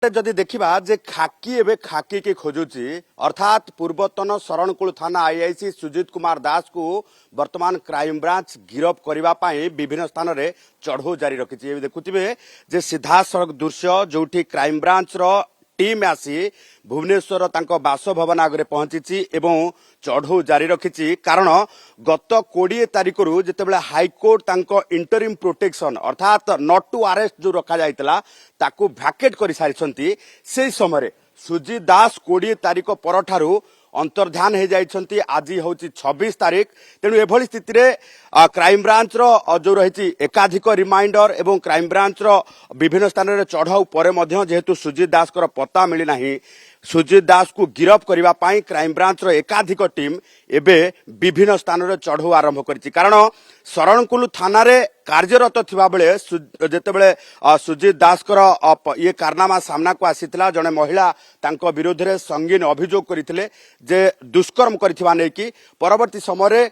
जदि देखा जे खाकी एवं खाकी की खोजुची अर्थात पूर्वतन शरणकुल थाना आईआईसी सुजित कुमार दास को वर्तमान क्राइम ब्रांच गिरफ करने विभिन्न स्थान में चढ़ऊ जारी रखी देखुवे जे सीधा सड़क दृश्य जो क्राइम ब्रांच टीम आसी भुवनेश्वर बासभवन आगे पहुंची एवं चढ़ऊ जारी रखी कारण गत 20 तारिख जितेबाला हाइकोर्ट इंटरिम प्रोटेक्शन अर्थात नॉट टू अरेस्ट जो रखा जाइतला ताकू भैकेट कर सारी से समय सुजित दास 20 तारिख परठारू अंतर्धान हो जाइछंती। आज हूँ 26 तारिख तेणु एभली स्थिति रे क्राइम ब्रांच जो रही एकाधिक रिमाइंडर एवं क्राइम ब्रांच विभिन्न स्थान में चढ़ाऊ पर जेहेतु सुजित दास पता मिलना सुजित दास को गिरफ करने क्राइम ब्रांच एकाधिक टीम एबे विभिन्न स्थान में चढ़ाऊ आरंभ करिछि कारण शरणकुल थाना रे कार्यरत थिबा बेले जेतेबेले सुजित दास ये कारनामा सामना को आसीथिला जने महिला तांको विरोध रे संगीन अभियोग करथिले जे दुष्कर्म करथिबा नै कि परवर्ती समय रे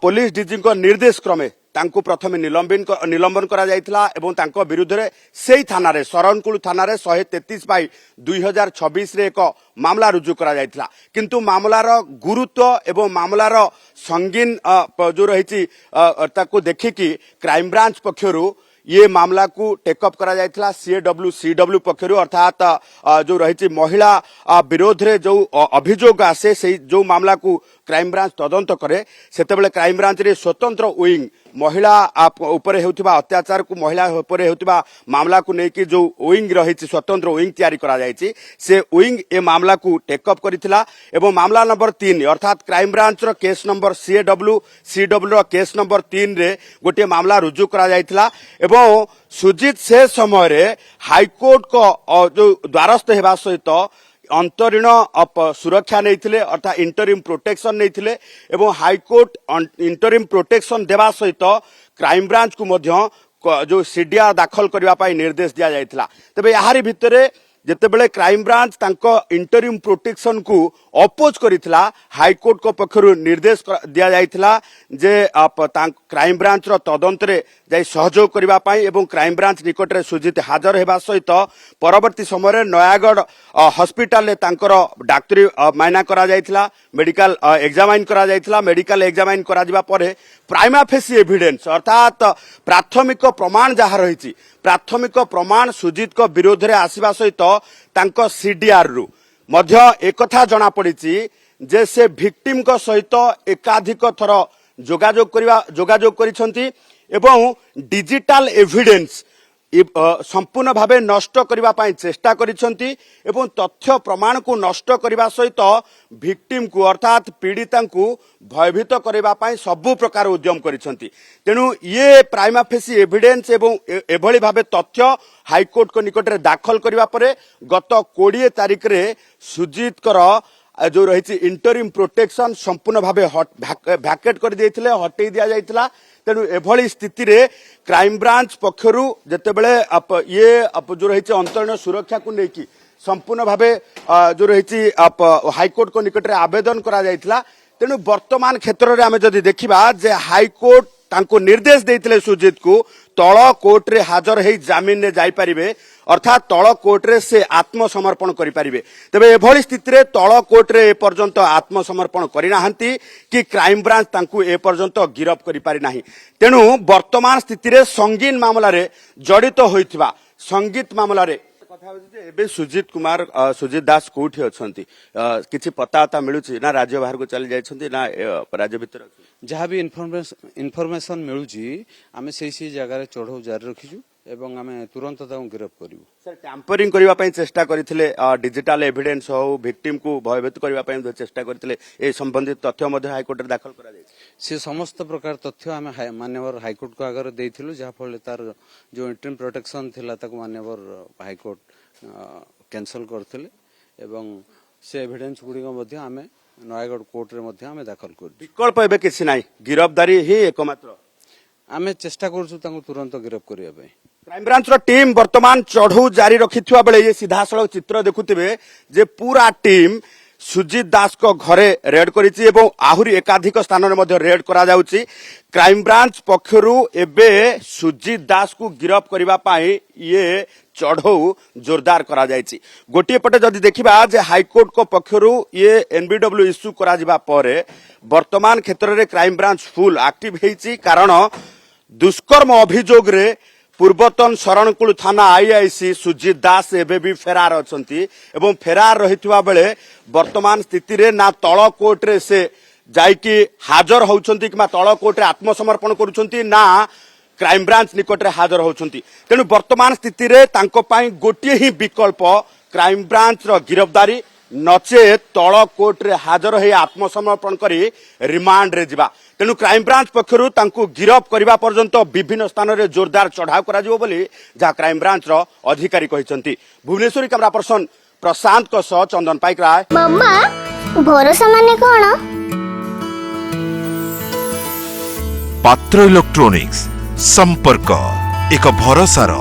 पुलिस डीजी को निर्देश क्रमे तांको प्रथमे निलंबन करा जायतिला एवं तांको विरुद्ध रे सेही थाना रे शरणकुल थाना रे 133 बाई 2026 रे एक मामला रुजु करा जायतिला किंतु मामलार गुरुत्व एवं मामलार संगीन जो रही ताको देखिकी क्राइम ब्रांच पक्षरु ये मामला को टेकअप करा जायतिला सीडब्ल्यू पक्षरु अर्थात जो रही महिला विरोध रे जो अभियोग आसे से जो मामला को क्राइम ब्रांच तदंत करे सेतेबेले क्राइम ब्रांच रे स्वतंत्र विंग महिला उपरे होतिबा अत्याचार को महिला उपरे होतिबा मामला को लेकिन जो विंग रही स्वतंत्र विंग तैयारी करा जायछि से विंग ए मामला को टेकअप करिथिला एवं मामला नंबर 3 अर्थात क्राइम ब्रांच रो केस नंबर सीडब्ल्यू रो केस नंबर 3 रे गोटे मामला रुजु करा जायथिला एवं सुजित से समय रे हाईकोर्ट को जो द्वारस्थ हेबा सहित अंतरीण सुरक्षा नहीं अर्थात इंटरिम प्रोटेक्शन नहीं एवं हाईकोर्ट इंटरिम प्रोटेक्शन देवा सहित क्राइम ब्रांच को मध्य जो सीडीआर दाखल करने निर्देश दि जाइथिला। तबे याहारी भितरे जेतेबेले क्राइम ब्रांच तांको इंटरिम प्रोटेक्शन को अपोज करिथिला हाईकोर्ट को पक्षरु निर्देश दिया जाइथिला जे क्राइम ब्रांच रो तदंत रे जाई सहयोग करबा पई एवं क्राइम ब्रांच निकट रे सुजित हाजर हेबा सहित परवर्ती समय रे नयागढ़ हॉस्पिटल रे तांकर डाक्टरी मायना करा जाइथिला मेडिकल एग्जामिन करा जाइथिला मेडिकल एग्जामिन करा जिबा परे प्राइमा फेसी एविडेंस अर्थात प्राथमिक प्रमाण जहा रहिछि प्राथमिक प्रमाण सुजित को विरोध रे आसीबा सहित तांको सीडीआर रु मध्य एकथा जना पड़िछि जे से विक्टिम को सहित एकाधिक थर जोगाजोग करिसंती एवं डिजिटल एविडेंस संपूर्ण भावे नष्ट करबा पई चेष्टा करिसंती एवं तथ्य प्रमाण को नष्ट करबा सहित विक्टिम को अर्थात पीड़िता को भयभीत करबा पई सबु प्रकार उद्यम करिसंती। तेणु ये प्राइमा फेसी एविडेंस एवं एभली भावे तथ्य हाईकोर्ट को निकट रे दाखल करबा परे गत 20 तारिख रे सुजित कर जो रही इंटरिम प्रोटेक्शन संपूर्ण भावे भैकेट कर देइथिले हटै दिया जाइथिला। तेणु एभली स्थिति रे क्राइम ब्रांच पक्षरु जेतेबेले ये जो रही अंतरीण सुरक्षा को लेकिन संपूर्ण भावे जो रही हाईकोर्ट को निकट रे आवेदन करा जाइथिला। तेणु वर्तमान क्षेत्र रे आमे जदि देखिबा जे हाईकोर्ट तांको निर्देश देइथिले सुजित को तळ कोर्ट रे हाजर हेई जामिन रे जाई परिबे अर्थात तळ कोर्ट रे से आत्मसमर्पण करि परिबे। तबे एभली स्थिति रे तळ कोर्ट रे ए पर्यंत आत्मसमर्पण करि नाहंती कि क्राइम ब्रांच तांको ए पर्यंत गिरफ करि पारि नाही। तेणु वर्तमान स्थिति रे संगीन मामला रे जड़ित होइथिबा संगीत मामला रे एबे सुजित दास कोठी अछंती किछि पता मिलुछि ना राज्य बाहर को चली जाइछंती ना राज्य भीतर जहाँ भी इनफॉरमेशन मिलुछि आमे सेही जगह रे चढ़ऊ जारी रखिछु एवं आमे तुरंत ताऊ गिरफ करिवु। सर टैंपरिंग करबा पई चेष्टा करथिले डिजिटल एविडेंस हो विक्टिम को भयभीत करबा पई चेष्टा करथिले ए संबंधित तथ्य मध्ये हाईकोर्ट रे दाखल करा जाय से समस्त प्रकार तथ्य आमे मान्यवर हाईकोर्ट को आगर देइथिलु जहाँ फल तार जो इंटरिम प्रोटेक्शन थिला ताको मान्यवर हाईकोर्ट कैंसल करथिले एवं से एविडेंस गुडी को मध्ये आमे नयागढ़ कोर्ट रे मध्ये आमे दाखल कर विकल्प एबे किछि नाही गिरफ्तारी ही एकमात्र आमे चेष्टा करछु ताको तुरंत गिरफ्त करिया पई। क्राइम ब्रांच रो टीम वर्तमान चढ़ऊ जारी रखिथुवा बेले ये सीधा सड़क चित्र देखुथिबे जे पूरा टीम सुजित दास को घरे रेड करिछि एवं आहुरी एकाधिक स्थान में मध्य रेड करा जाउछि। क्राइम ब्रांच पक्षरु एबे सुजित दास को गिरफ करबा पाई ये चढ़ऊ जोरदार करा जायछि। गोटे पटे जदि देखिबा जे हाईकोर्ट को पक्षरु ये एनबीडब्ल्यू इश्यू करा जिबा परे वर्तमान क्षेत्र रे क्राइम ब्रांच फुल एक्टिव हेछि, कारण दुष्कर्म अभियोग रे पूर्वतन शरणकुल थाना आईआईसी सुजीत दास एबे भी फेरार अछंती एवं फेरार रहितबा बेले वर्तमान स्थिति रे ना तळ कोर्ट रे से जाइकी हाजर होउछंती किमा तळ कोर्ट रे आत्मसमर्पण करूछंती ना क्राइम ब्रांच निकट रे हाजर होउछंती। तेणु वर्तमान स्थिति रे तांको पाई गोटिए ही विकल्प क्राइम ब्रांच रो गिरफ्तारी नचे तळ कोर्ट रे हाजर हे आत्मसमर्पण करी रिमांड रे जिबा। तेणु क्राइम ब्रांच पक्षरु तांको गिरफ करबा पर्यंत विभिन्न स्थान रे जोरदार चढ़ाव करा जिवो बोली जहा क्राइम ब्रांच रो अधिकारी कहिसंती। भुवनेश्वरी कैमरा पर्सन प्रशांत को सह चंदन पाइक राय। मम्मा भरोसा माने कोन? पात्र इलेक्ट्रोनिक्स संपर्क एक भरोसार